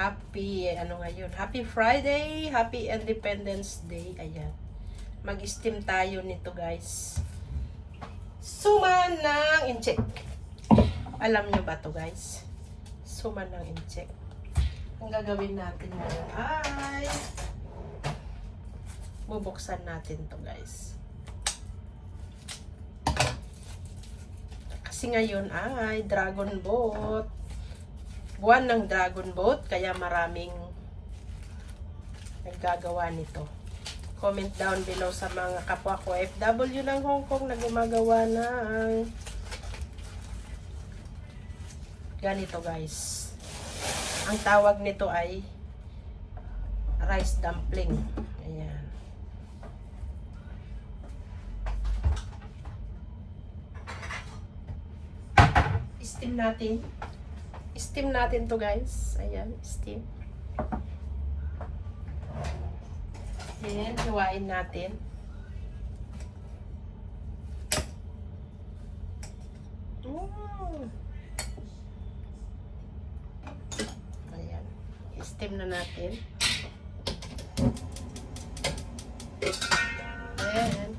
Happy, Happy Friday, Happy Independence Day. Ayan. Mag-steam tayo nito, guys. Suman ng incheck. Alam nyo ba to, guys? Suman ng incheck. Ang gagawin natin ngayon ay bubuksan natin to, guys. Kasi ngayon ay Dragon Boat. Buwan ng Dragon Boat, kaya maraming naggagawa nito. Comment down below sa mga kapwa ko FW ng Hong Kong na gumagawa ng ganito, guys. Ang tawag nito ay rice dumpling. Ayan. Steam natin. Steam natin to, guys. Ayan, steam. Ayan, hiwain natin. Ayan. Steam na natin. Ayan.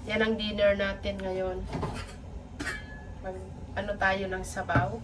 Yan ang dinner natin ngayon. Ano tayo ng sabaw.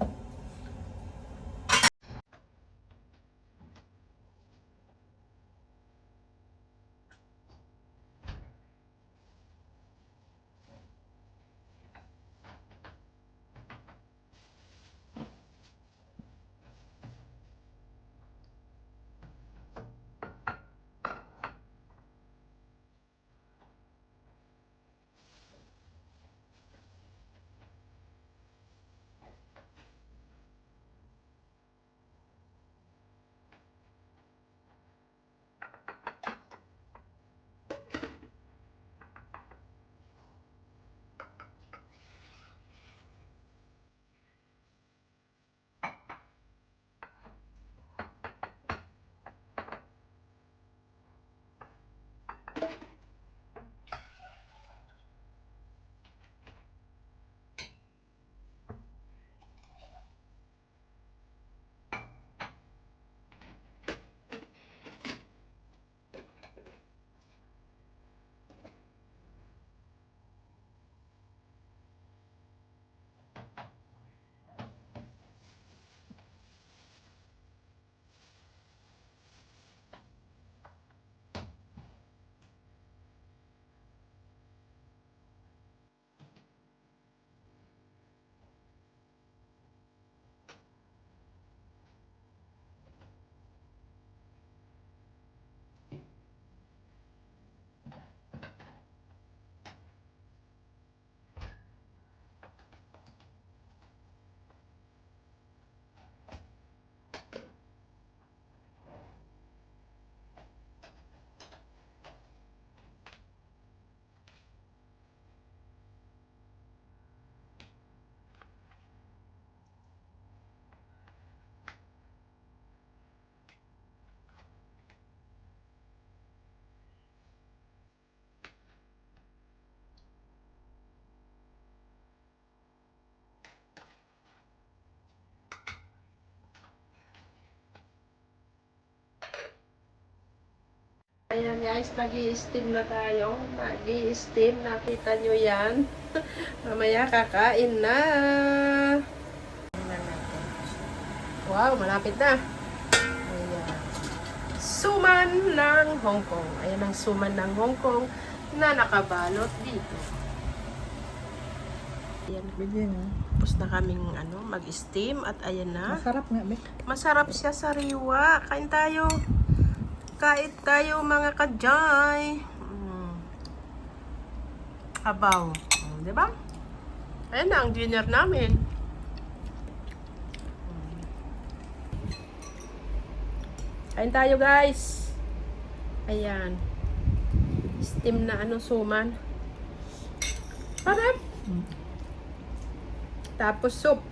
Ayan, guys, nag-i-steam na tayo. Nag-i-steam, nakita nyo yan. Mamaya kakain na. Wow, malapit na. Ayan. Suman ng Hong Kong. Ayan ang suman ng Hong Kong na nakabalot dito. Ayan. Tapos na kaming mag-steam at ayan na. Masarap nga, Bek. Masarap siya, sariwa. Kain tayo. Kain tayo, mga kajay. Abaw. Diba? Ayan na ang dinner namin. Kain tayo, guys. Ayan. Steam na suman. Parang. Tapos soup.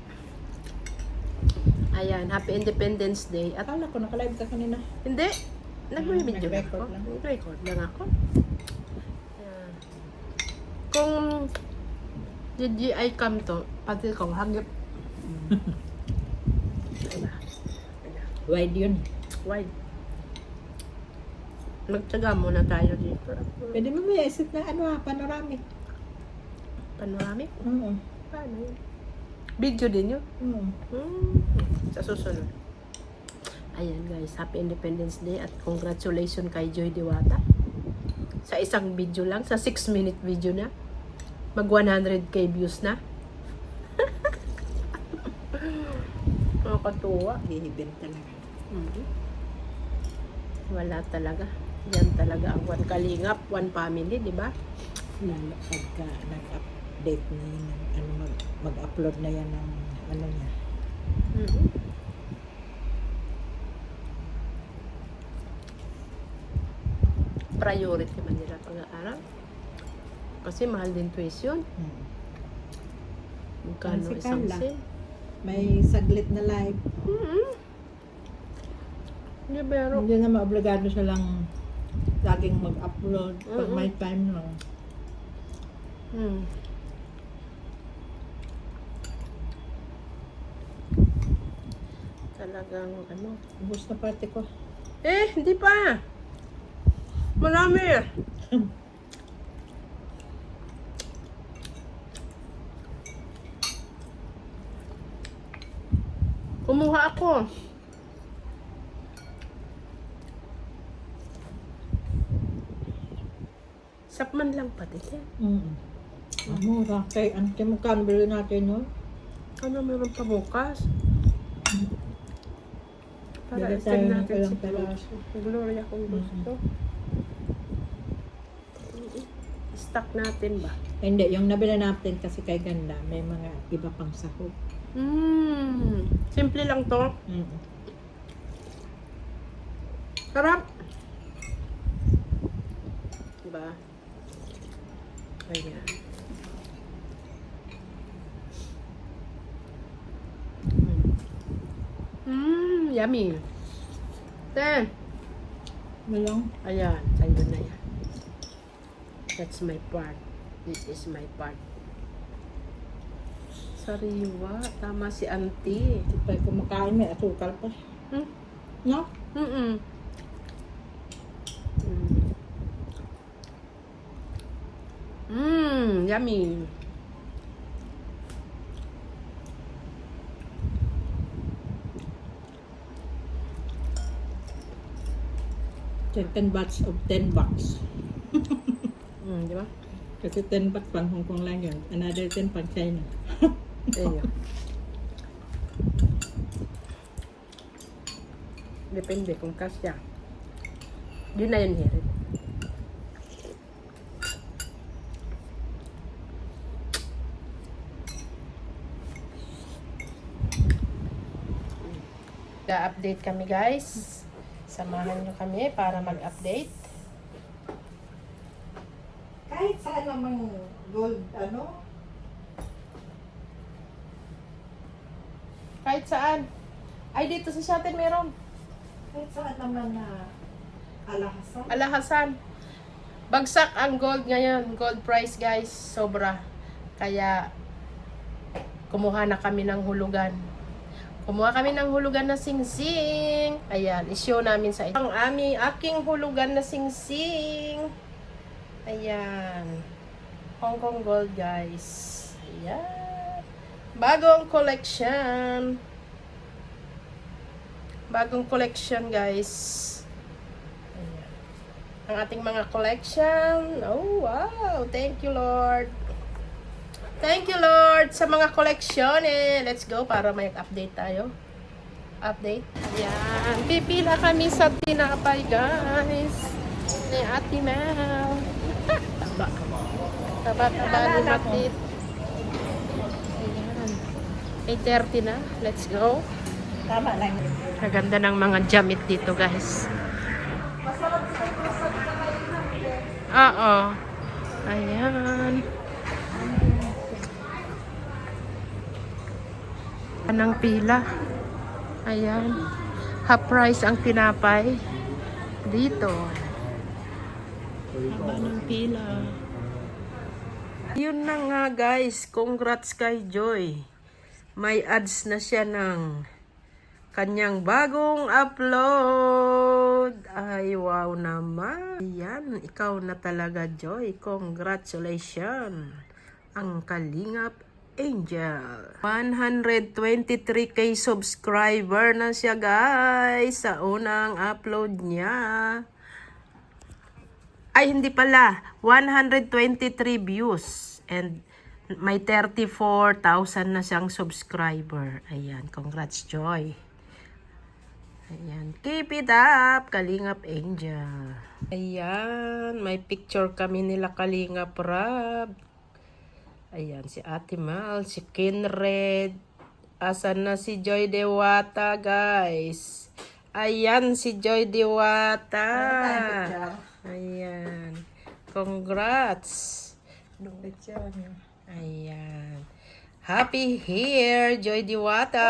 Ayan, Happy Independence Day. At Akala ko naka-live ka kanina. hindi. Nag-video nag-record ako. lang. Nag-record lang ako. Ayan. Kung DJI cam to, pati ko hagip. Diba? Ayan. Wide yun. Wide. Magtsaga muna tayo dito. Pwede mo may isip na panoramic. Panoramic? Oo. Paano yun? Video din yun? Oo. Sa susunod. Ayan guys, Happy Independence Day at congratulations kay Joy Diwata. Sa isang video lang, sa 6-minute video na, mag 100k views na. Nakakatuwa. Hihibin talaga. Wala talaga. Yan talaga ang one kalingap, one family, di ba? Lalo pagka nag-update na yun, mag-upload na yan ng niya. Priority man nila pag-aaral. Kasi mahal din tuition. Magkano Si isang Carla. sin? May saglit na live. Hindi, pero Hindi na maobligado siya lang laging mag-upload pag may time lang. talagang ano. Ubus na party ko. Hindi pa. Marami. Kumuha ako. Sapman lang pati. Mura. Kay magkano bilhin natin no? Ano meron pa bukas? Para Bili tayo i-send ng natin ilang si peraso. Gloria kung gusto. Stock natin ba? Hindi, yung nabili natin kasi kay Ganda, may mga iba pang sahog. Simple lang to. Sarap. Diba? Ayan. Yummy. Then, Malong? ayan, sa'yo na yan. That's my part. This is my part. Sariwa. Tama si auntie. Hindi pa kumakain, may asukal pa. No? Yummy. Second batch of 10 bucks. Di ba? Kasi 10 bucks pang Hong Kong lang yun. Another 10 pang China. Ayun. Depende kung kasya. Yun na yun, Hirit. Ga-update kami, guys. Samahan nyo kami para mag-update. Kahit saan namang gold, Kahit saan. Ay, dito sa Shatin meron. kahit saan naman na alahasan. Alahasan. Bagsak ang gold ngayon. Gold price, guys. Sobra. Kaya, kumuha na kami ng hulugan. Kumuha kami ng hulugan na sing-sing. Ayan, i-show namin sa inyo. Ang aking hulugan na sing-sing. Ayan. Hong Kong Gold, guys. Ayan. Bagong collection. Bagong collection, guys. Ayan. Ang ating mga collection. Oh, wow. Thank you, Lord. Thank you, Lord, sa mga collection. Let's go para may update tayo. Update. Ayan. Pipila kami sa tinapay, guys. Ni Ate Mel. Taba. Taba ni Matit. Ayan. 8:30 na. Let's go. Tama lang. Kaganda ng mga jamit dito, guys. Oo. Ayan. Anong pila? Ayan. Half price ang tinapay. Dito. Haba ng pila. Yun na nga, guys. Congrats kay Joy. May ads na siya ng kanyang bagong upload. Ay, wow naman. Ayan, ikaw na talaga, Joy. Congratulations. Ang Kalingap Angel. 123k subscriber na siya, guys, sa unang upload niya. Ay, hindi pala. 123 views. And may 34,000 na siyang subscriber. Ayan, congrats, Joy. Ayan, keep it up, Kalingap Angel. Ayan, may picture kami nila Kalingap Rab. Ayan, si Ate Mal, si Kinred. Asan na si Joy Dewata, guys? Ayan, si Joy Dewata. Ayan. Congrats. Ayan. Happy here, Joy Dewata.